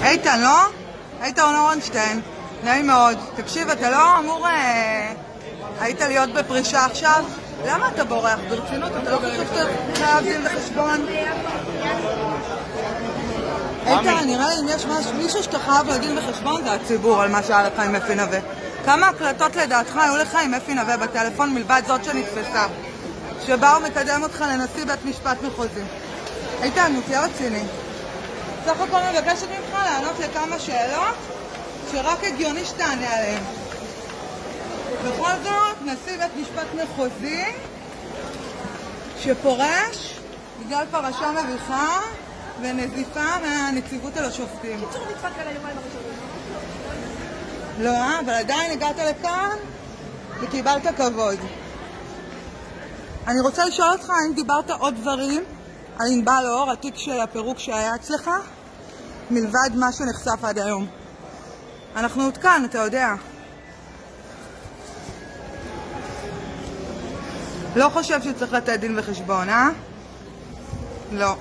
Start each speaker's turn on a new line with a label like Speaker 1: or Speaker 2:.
Speaker 1: איתן, לא? איתן אורנשטיין, נעים מאוד. תקשיב, אתה לא אמור... היית להיות בפרישה עכשיו? למה אתה בורח? ברצינות, אתה לא חושב שאתה חייב דין וחשבון? איתן, נראה לי אם יש מישהו שאתה חייב לדין וחשבון זה הציבור על מה שהיה לך עם אפי נווה. כמה הקלטות לדעתך היו לך עם אפי נווה בטלפון מלבד זאת שנתפסה? שבאו מקדם אותך לנשיא בית משפט מחוזי. איתן, נו תהיה רציני. סך הכל מבקשת ממך לענות לכמה שאלות שרק הגיוני שתענה עליהן. בכל זאת, נשיא בית משפט מחוזי שפורש בגלל פרשה מביכה ונזיפה מהנציבות על השופטים.
Speaker 2: קיצור נדפק על היומיים הראשונים.
Speaker 1: לא, אבל עדיין הגעת לכאן וקיבלת כבוד. אני רוצה לשאול אותך האם דיברת עוד דברים על ענבל אור, התיק של הפירוק שהיה אצלך, מלבד מה שנחשף עד היום. אנחנו עוד כאן, אתה יודע. לא חושב שצריך לתת דין וחשבון, אה? לא.